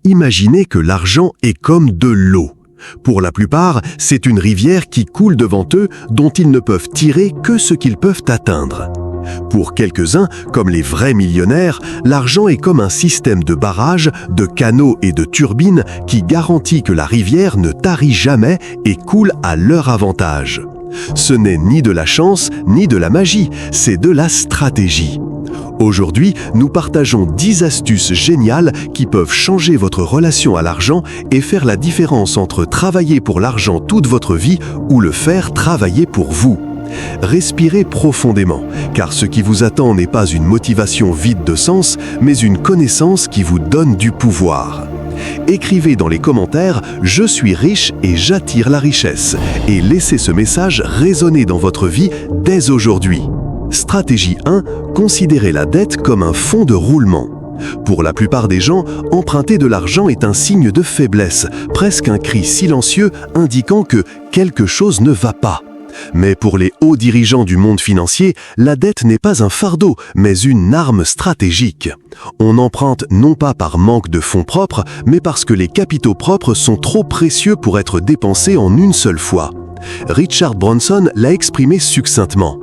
Imaginez que l'argent est comme de l'eau. Pour la plupart, c'est une rivière qui coule devant eux dont ils ne peuvent tirer que ce qu'ils peuvent atteindre. Pour quelques-uns, comme les vrais millionnaires, l'argent est comme un système de barrages, de canaux et de turbines qui garantit que la rivière ne tarit jamais et coule à leur avantage. Ce n'est ni de la chance, ni de la magie, c'est de la stratégie. Aujourd'hui, nous partageons 10 astuces géniales qui peuvent changer votre relation à l'argent et faire la différence entre travailler pour l'argent toute votre vie ou le faire travailler pour vous. Respirez profondément, car ce qui vous attend n'est pas une motivation vide de sens, mais une connaissance qui vous donne du pouvoir. Écrivez dans les commentaires « Je suis riche et j'attire la richesse » et laissez ce message résonner dans votre vie dès aujourd'hui. Stratégie 1. Considérez la dette comme un fonds de roulement. Pour la plupart des gens, emprunter de l'argent est un signe de faiblesse, presque un cri silencieux indiquant que quelque chose ne va pas. Mais pour les hauts dirigeants du monde financier, la dette n'est pas un fardeau, mais une arme stratégique. On emprunte non pas par manque de fonds propres, mais parce que les capitaux propres sont trop précieux pour être dépensés en une seule fois. Richard Branson l'a exprimé succinctement.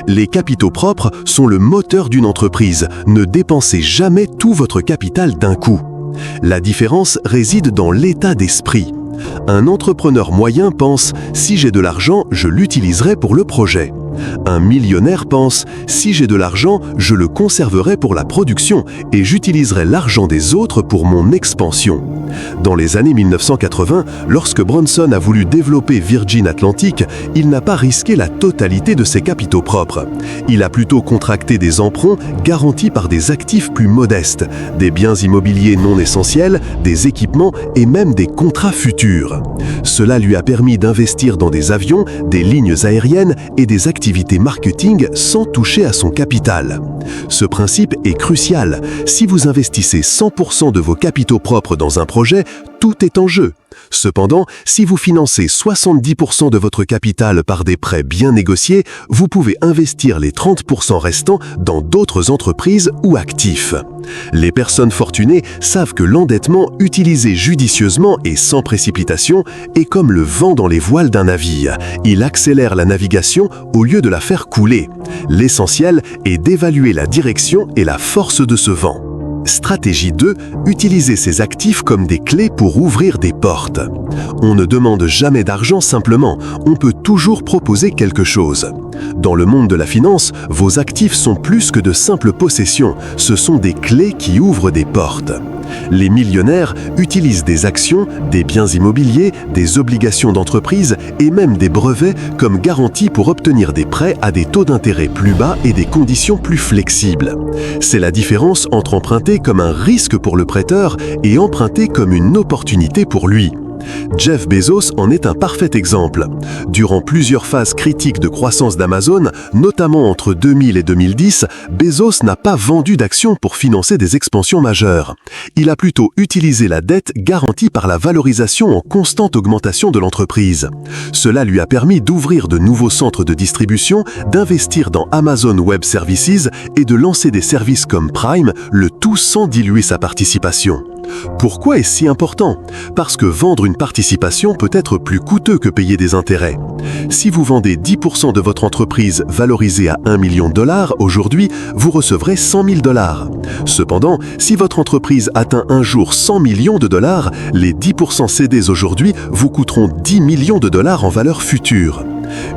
Les capitaux propres sont le moteur d'une entreprise. Ne dépensez jamais tout votre capital d'un coup. La différence réside dans l'état d'esprit. Un entrepreneur moyen pense « si j'ai de l'argent, je l'utiliserai pour le projet ». Un millionnaire pense « si j'ai de l'argent, je le conserverai pour la production et j'utiliserai l'argent des autres pour mon expansion ». Dans les années 1980, lorsque Branson a voulu développer Virgin Atlantic, il n'a pas risqué la totalité de ses capitaux propres. Il a plutôt contracté des emprunts garantis par des actifs plus modestes, des biens immobiliers non essentiels, des équipements et même des contrats futurs. Cela lui a permis d'investir dans des avions, des lignes aériennes et des activités marketing sans toucher à son capital. Ce principe est crucial. Si vous investissez 100% de vos capitaux propres dans un projet, tout est en jeu. Cependant, si vous financez 70% de votre capital par des prêts bien négociés, vous pouvez investir les 30% restants dans d'autres entreprises ou actifs. Les personnes fortunées savent que l'endettement utilisé judicieusement et sans précipitation est comme le vent dans les voiles d'un navire. Il accélère la navigation au lieu de la faire couler. L'essentiel est d'évaluer la direction et la force de ce vent. Stratégie 2. Utilisez ces actifs comme des clés pour ouvrir des portes. On ne demande jamais d'argent simplement, on peut toujours proposer quelque chose. Dans le monde de la finance, vos actifs sont plus que de simples possessions, ce sont des clés qui ouvrent des portes. Les millionnaires utilisent des actions, des biens immobiliers, des obligations d'entreprise et même des brevets comme garantie pour obtenir des prêts à des taux d'intérêt plus bas et des conditions plus flexibles. C'est la différence entre emprunter comme un risque pour le prêteur et emprunter comme une opportunité pour lui. Jeff Bezos en est un parfait exemple. Durant plusieurs phases critiques de croissance d'Amazon, notamment entre 2000 et 2010, Bezos n'a pas vendu d'actions pour financer des expansions majeures. Il a plutôt utilisé la dette garantie par la valorisation en constante augmentation de l'entreprise. Cela lui a permis d'ouvrir de nouveaux centres de distribution, d'investir dans Amazon Web Services et de lancer des services comme Prime, le tout sans diluer sa participation. Pourquoi est-ce si important? Parce que vendre une participation peut être plus coûteux que payer des intérêts. Si vous vendez 10% de votre entreprise valorisée à $1 million aujourd'hui, vous recevrez $100 000. Cependant, si votre entreprise atteint un jour $100 millions, les 10% cédés aujourd'hui vous coûteront $10 millions en valeur future.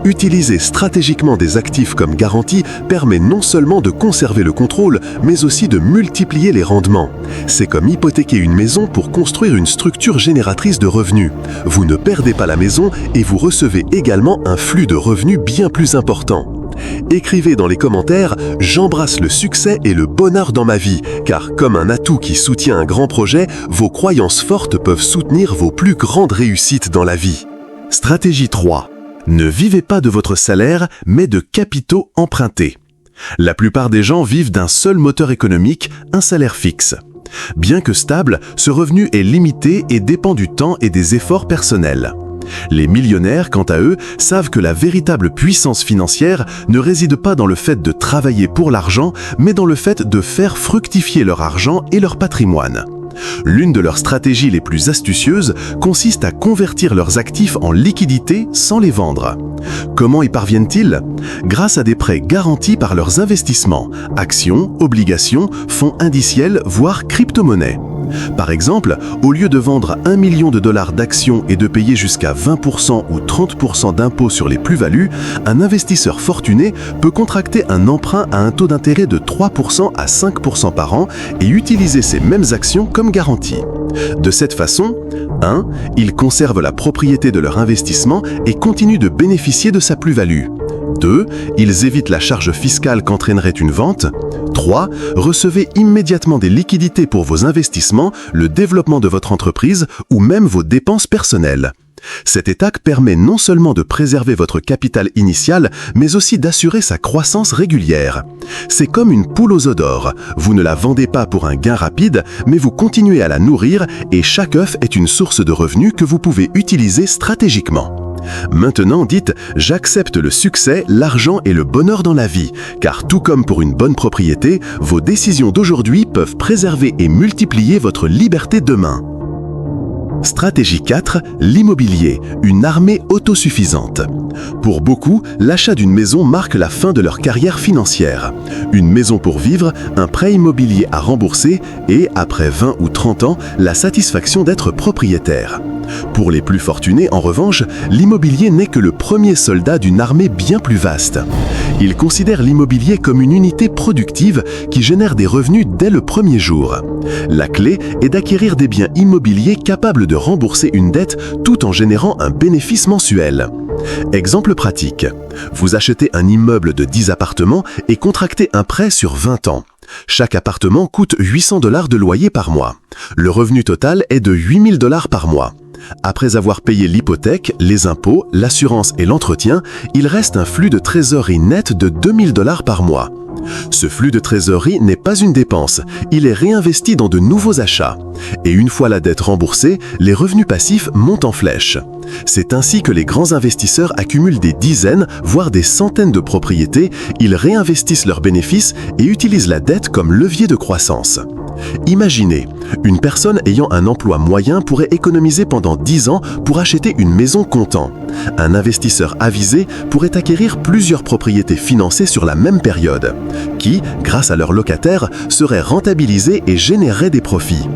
Utiliser stratégiquement des actifs comme garantie permet non seulement de conserver le contrôle, mais aussi de multiplier les rendements. C'est comme hypothéquer une maison pour construire une structure génératrice de revenus. Vous ne perdez pas la maison et vous recevez également un flux de revenus bien plus important. Écrivez dans les commentaires « J'embrasse le succès et le bonheur dans ma vie » car comme un atout qui soutient un grand projet, vos croyances fortes peuvent soutenir vos plus grandes réussites dans la vie. Stratégie 3. Ne vivez pas de votre salaire, mais de capitaux empruntés. La plupart des gens vivent d'un seul moteur économique, un salaire fixe. Bien que stable, ce revenu est limité et dépend du temps et des efforts personnels. Les millionnaires, quant à eux, savent que la véritable puissance financière ne réside pas dans le fait de travailler pour l'argent, mais dans le fait de faire fructifier leur argent et leur patrimoine. L'une de leurs stratégies les plus astucieuses consiste à convertir leurs actifs en liquidités sans les vendre. Comment y parviennent-ils? Grâce à des prêts garantis par leurs investissements, actions, obligations, fonds indiciels, voire crypto-monnaies. Par exemple, au lieu de vendre 1 million de dollars d'actions et de payer jusqu'à 20% ou 30% d'impôts sur les plus-values, un investisseur fortuné peut contracter un emprunt à un taux d'intérêt de 3% à 5% par an et utiliser ces mêmes actions comme garantie. De cette façon, 1. Ils conservent la propriété de leur investissement et continuent de bénéficier de sa plus-value. 2. Ils évitent la charge fiscale qu'entraînerait une vente. 3. Recevez immédiatement des liquidités pour vos investissements, le développement de votre entreprise ou même vos dépenses personnelles. Cette étape permet non seulement de préserver votre capital initial, mais aussi d'assurer sa croissance régulière. C'est comme une poule aux œufs d'or. Vous ne la vendez pas pour un gain rapide, mais vous continuez à la nourrir et chaque œuf est une source de revenus que vous pouvez utiliser stratégiquement. Maintenant, dites « J'accepte le succès, l'argent et le bonheur dans la vie », car tout comme pour une bonne propriété, vos décisions d'aujourd'hui peuvent préserver et multiplier votre liberté demain. Stratégie 4, l'immobilier, une armée autosuffisante. Pour beaucoup, l'achat d'une maison marque la fin de leur carrière financière. Une maison pour vivre, un prêt immobilier à rembourser et, après 20 ou 30 ans, la satisfaction d'être propriétaire. Pour les plus fortunés, en revanche, l'immobilier n'est que le premier soldat d'une armée bien plus vaste. Ils considèrent l'immobilier comme une unité productive qui génère des revenus dès le premier jour. La clé est d'acquérir des biens immobiliers capables de rembourser une dette tout en générant un bénéfice mensuel. Exemple pratique. Vous achetez un immeuble de 10 appartements et contractez un prêt sur 20 ans. Chaque appartement coûte 800 $ de loyer par mois. Le revenu total est de 8 000 $ par mois. Après avoir payé l'hypothèque, les impôts, l'assurance et l'entretien, il reste un flux de trésorerie net de 2 000 $ par mois. Ce flux de trésorerie n'est pas une dépense, il est réinvesti dans de nouveaux achats. Et une fois la dette remboursée, les revenus passifs montent en flèche. C'est ainsi que les grands investisseurs accumulent des dizaines, voire des centaines de propriétés, ils réinvestissent leurs bénéfices et utilisent la dette comme levier de croissance. Imaginez, une personne ayant un emploi moyen pourrait économiser pendant 10 ans pour acheter une maison comptant. Un investisseur avisé pourrait acquérir plusieurs propriétés financées sur la même période, qui, grâce à leurs locataires, seraient rentabilisées et généreraient des profits.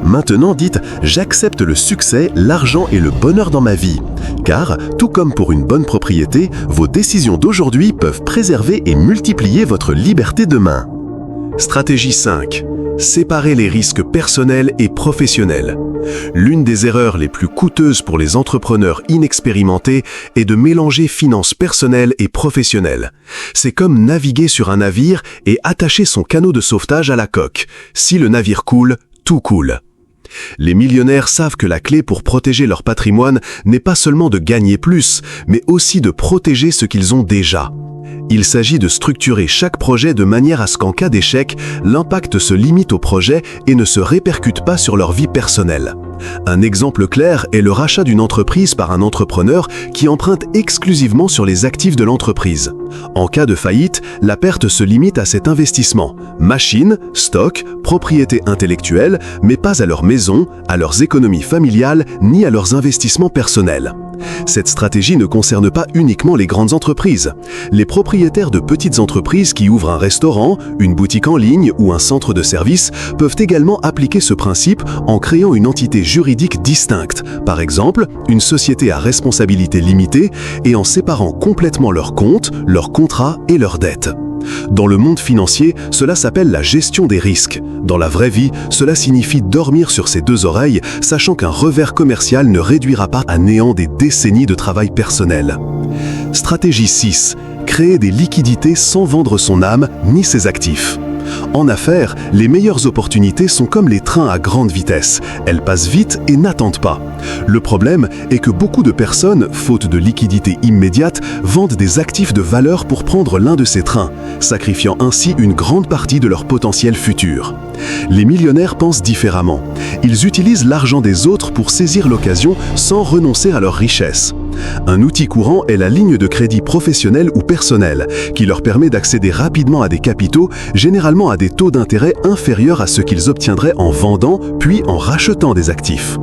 Maintenant dites « J'accepte le succès, l'argent et le bonheur dans ma vie ». Car, tout comme pour une bonne propriété, vos décisions d'aujourd'hui peuvent préserver et multiplier votre liberté demain. Stratégie 5. Séparer les risques personnels et professionnels. L'une des erreurs les plus coûteuses pour les entrepreneurs inexpérimentés est de mélanger finances personnelles et professionnelles. C'est comme naviguer sur un navire et attacher son canot de sauvetage à la coque. Si le navire coule, tout coule. Les millionnaires savent que la clé pour protéger leur patrimoine n'est pas seulement de gagner plus, mais aussi de protéger ce qu'ils ont déjà. Il s'agit de structurer chaque projet de manière à ce qu'en cas d'échec, l'impact se limite au projet et ne se répercute pas sur leur vie personnelle. Un exemple clair est le rachat d'une entreprise par un entrepreneur qui emprunte exclusivement sur les actifs de l'entreprise. En cas de faillite, la perte se limite à cet investissement. Machines, stocks, propriétés intellectuelles, mais pas à leur maison, à leurs économies familiales, ni à leurs investissements personnels. Cette stratégie ne concerne pas uniquement les grandes entreprises. Les propriétaires de petites entreprises qui ouvrent un restaurant, une boutique en ligne ou un centre de service peuvent également appliquer ce principe en créant une entité juridique distincte, par exemple une société à responsabilité limitée, et en séparant complètement leurs comptes, leurs contrats et leurs dettes. Dans le monde financier, cela s'appelle la gestion des risques. Dans la vraie vie, cela signifie dormir sur ses deux oreilles, sachant qu'un revers commercial ne réduira pas à néant des décennies de travail personnel. Stratégie 6. Créer des liquidités sans vendre son âme ni ses actifs. En affaires, les meilleures opportunités sont comme les trains à grande vitesse. Elles passent vite et n'attendent pas. Le problème est que beaucoup de personnes, faute de liquidité immédiate, vendent des actifs de valeur pour prendre l'un de ces trains, sacrifiant ainsi une grande partie de leur potentiel futur. Les millionnaires pensent différemment. Ils utilisent l'argent des autres pour saisir l'occasion sans renoncer à leur richesse. Un outil courant est la ligne de crédit professionnelle ou personnelle, qui leur permet d'accéder rapidement à des capitaux, généralement à des taux d'intérêt inférieurs à ce qu'ils obtiendraient en vendant puis en rachetant des actifs.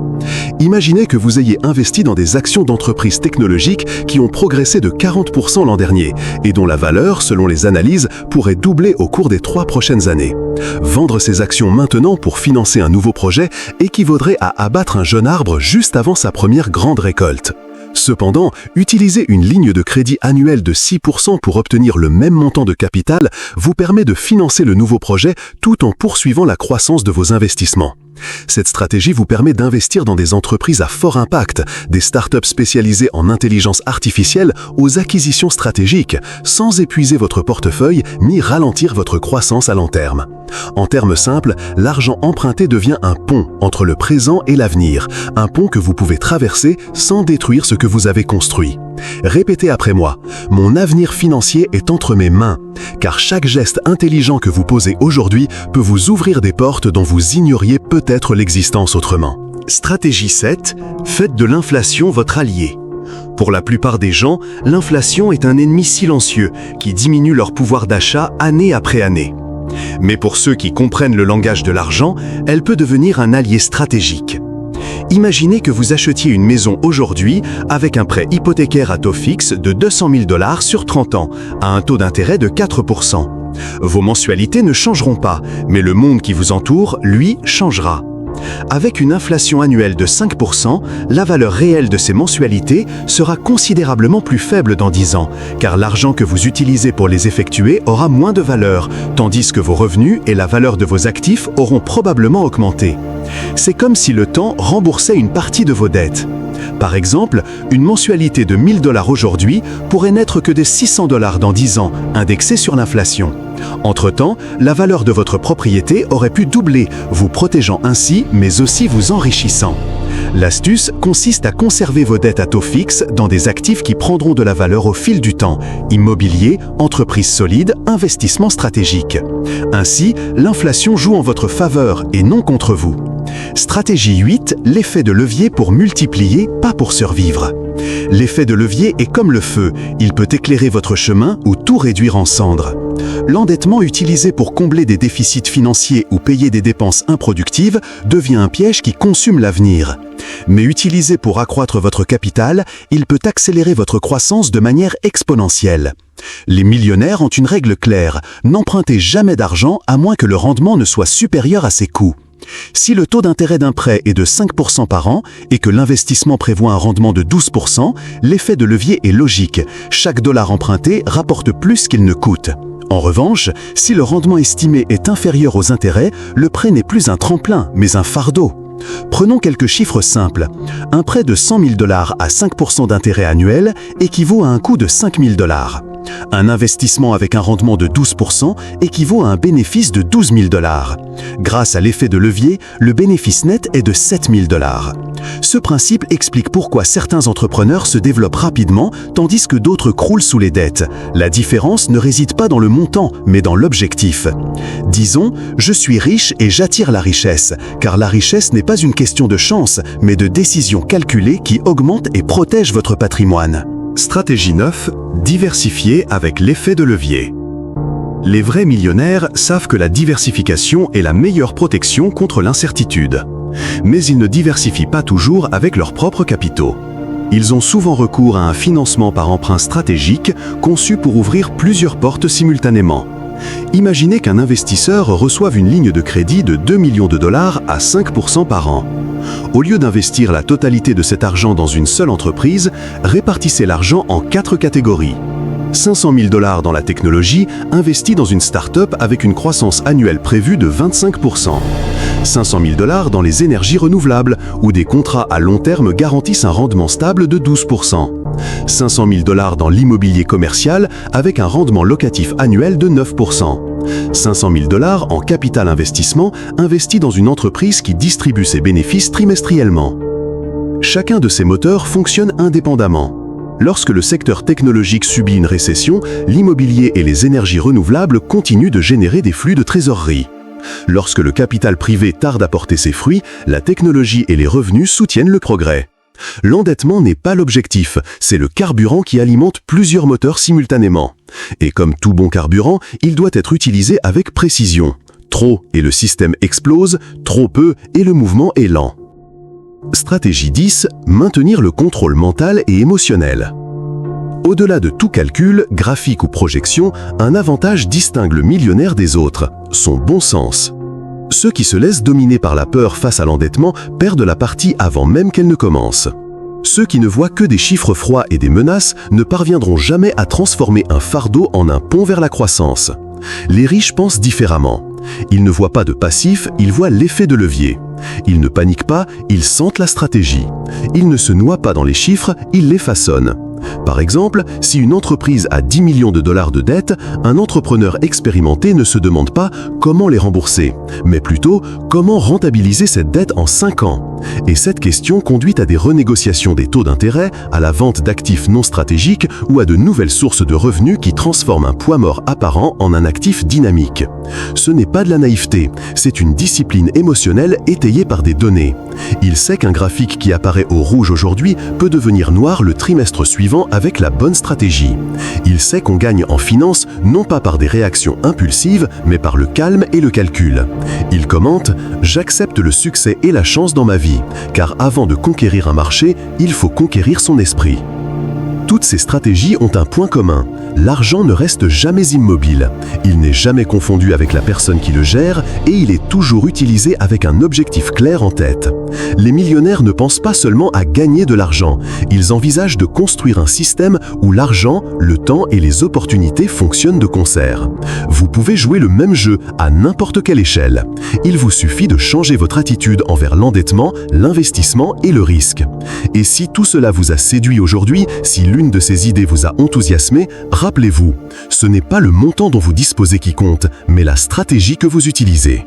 Imaginez que vous ayez investi dans des actions d'entreprises technologiques qui ont progressé de 40% l'an dernier et dont la valeur, selon les analyses, pourrait doubler au cours des 3 prochaines années. Vendre ces actions maintenant pour financer un nouveau projet équivaudrait à abattre un jeune arbre juste avant sa première grande récolte. Cependant, utiliser une ligne de crédit annuelle de 6% pour obtenir le même montant de capital vous permet de financer le nouveau projet tout en poursuivant la croissance de vos investissements. Cette stratégie vous permet d'investir dans des entreprises à fort impact, des startups spécialisées en intelligence artificielle aux acquisitions stratégiques, sans épuiser votre portefeuille ni ralentir votre croissance à long terme. En termes simples, l'argent emprunté devient un pont entre le présent et l'avenir, un pont que vous pouvez traverser sans détruire ce que vous avez construit. Répétez après moi, mon avenir financier est entre mes mains, car chaque geste intelligent que vous posez aujourd'hui peut vous ouvrir des portes dont vous ignoriez peut-être l'existence autrement. Stratégie 7. Faites de l'inflation votre allié. Pour la plupart des gens, l'inflation est un ennemi silencieux qui diminue leur pouvoir d'achat année après année. Mais pour ceux qui comprennent le langage de l'argent, elle peut devenir un allié stratégique. Imaginez que vous achetiez une maison aujourd'hui avec un prêt hypothécaire à taux fixe de 200 000 $ sur 30 ans, à un taux d'intérêt de 4%. Vos mensualités ne changeront pas, mais le monde qui vous entoure, lui, changera. Avec une inflation annuelle de 5%, la valeur réelle de ces mensualités sera considérablement plus faible dans 10 ans, car l'argent que vous utilisez pour les effectuer aura moins de valeur, tandis que vos revenus et la valeur de vos actifs auront probablement augmenté. C'est comme si le temps remboursait une partie de vos dettes. Par exemple, une mensualité de 1 000 $ aujourd'hui pourrait n'être que de 600 $ dans 10 ans, indexée sur l'inflation. Entre-temps, la valeur de votre propriété aurait pu doubler, vous protégeant ainsi, mais aussi vous enrichissant. L'astuce consiste à conserver vos dettes à taux fixe dans des actifs qui prendront de la valeur au fil du temps, immobilier, entreprise solide, investissement stratégique. Ainsi, l'inflation joue en votre faveur et non contre vous. Stratégie 8, l'effet de levier pour multiplier, pas pour survivre. L'effet de levier est comme le feu, il peut éclairer votre chemin ou tout réduire en cendres. L'endettement utilisé pour combler des déficits financiers ou payer des dépenses improductives devient un piège qui consume l'avenir. Mais utilisé pour accroître votre capital, il peut accélérer votre croissance de manière exponentielle. Les millionnaires ont une règle claire, n'empruntez jamais d'argent à moins que le rendement ne soit supérieur à ses coûts. Si le taux d'intérêt d'un prêt est de 5% par an et que l'investissement prévoit un rendement de 12%, l'effet de levier est logique. Chaque dollar emprunté rapporte plus qu'il ne coûte. En revanche, si le rendement estimé est inférieur aux intérêts, le prêt n'est plus un tremplin, mais un fardeau. Prenons quelques chiffres simples. Un prêt de 100 000 $ à 5% d'intérêt annuel équivaut à un coût de 5 000 $. Un investissement avec un rendement de 12% équivaut à un bénéfice de 12 000 $. Grâce à l'effet de levier, le bénéfice net est de 7 000 $. Ce principe explique pourquoi certains entrepreneurs se développent rapidement tandis que d'autres croulent sous les dettes. La différence ne réside pas dans le montant, mais dans l'objectif. Disons, je suis riche et j'attire la richesse, car la richesse n'est pas une question de chance, mais de décisions calculées qui augmentent et protègent votre patrimoine. Stratégie 9. Diversifier avec l'effet de levier. Les vrais millionnaires savent que la diversification est la meilleure protection contre l'incertitude. Mais ils ne diversifient pas toujours avec leurs propres capitaux. Ils ont souvent recours à un financement par emprunt stratégique conçu pour ouvrir plusieurs portes simultanément. Imaginez qu'un investisseur reçoive une ligne de crédit de 2 millions de dollars à 5% par an. Au lieu d'investir la totalité de cet argent dans une seule entreprise, répartissez l'argent en 4 catégories. 500 000 $ dans la technologie, investi dans une start-up avec une croissance annuelle prévue de 25%. 500 000 $ dans les énergies renouvelables, où des contrats à long terme garantissent un rendement stable de 12%. 500 000 $ dans l'immobilier commercial, avec un rendement locatif annuel de 9%. 500 000 $ en capital investissement, investi dans une entreprise qui distribue ses bénéfices trimestriellement. Chacun de ces moteurs fonctionne indépendamment. Lorsque le secteur technologique subit une récession, l'immobilier et les énergies renouvelables continuent de générer des flux de trésorerie. Lorsque le capital privé tarde à porter ses fruits, la technologie et les revenus soutiennent le progrès. L'endettement n'est pas l'objectif, c'est le carburant qui alimente plusieurs moteurs simultanément. Et comme tout bon carburant, il doit être utilisé avec précision. Trop et le système explose, trop peu et le mouvement est lent. Stratégie 10. Maintenir le contrôle mental et émotionnel. Au-delà de tout calcul, graphique ou projection, un avantage distingue le millionnaire des autres, son bon sens. Ceux qui se laissent dominer par la peur face à l'endettement perdent la partie avant même qu'elle ne commence. Ceux qui ne voient que des chiffres froids et des menaces ne parviendront jamais à transformer un fardeau en un pont vers la croissance. Les riches pensent différemment. Ils ne voient pas de passif, ils voient l'effet de levier. Ils ne paniquent pas, ils sentent la stratégie. Ils ne se noient pas dans les chiffres, ils les façonnent. Par exemple, si une entreprise a 10 millions de dollars de dettes, un entrepreneur expérimenté ne se demande pas comment les rembourser, mais plutôt comment rentabiliser cette dette en 5 ans. Et cette question conduit à des renégociations des taux d'intérêt, à la vente d'actifs non stratégiques ou à de nouvelles sources de revenus qui transforment un poids mort apparent en un actif dynamique. Ce n'est pas de la naïveté, c'est une discipline émotionnelle étayée par des données. Il sait qu'un graphique qui apparaît au rouge aujourd'hui peut devenir noir le trimestre suivant avec la bonne stratégie. Il sait qu'on gagne en finance non pas par des réactions impulsives, mais par le calme et le calcul. Il commente « J'accepte le succès et la chance dans ma vie, car avant de conquérir un marché, il faut conquérir son esprit. » Toutes ces stratégies ont un point commun. L'argent ne reste jamais immobile. Il n'est jamais confondu avec la personne qui le gère et il est toujours utilisé avec un objectif clair en tête. Les millionnaires ne pensent pas seulement à gagner de l'argent. Ils envisagent de construire un système où l'argent, le temps et les opportunités fonctionnent de concert. Vous pouvez jouer le même jeu à n'importe quelle échelle. Il vous suffit de changer votre attitude envers l'endettement, l'investissement et le risque. Et si tout cela vous a séduit aujourd'hui, si l'une de ces idées vous a enthousiasmé, rappelez-vous, ce n'est pas le montant dont vous disposez qui compte, mais la stratégie que vous utilisez.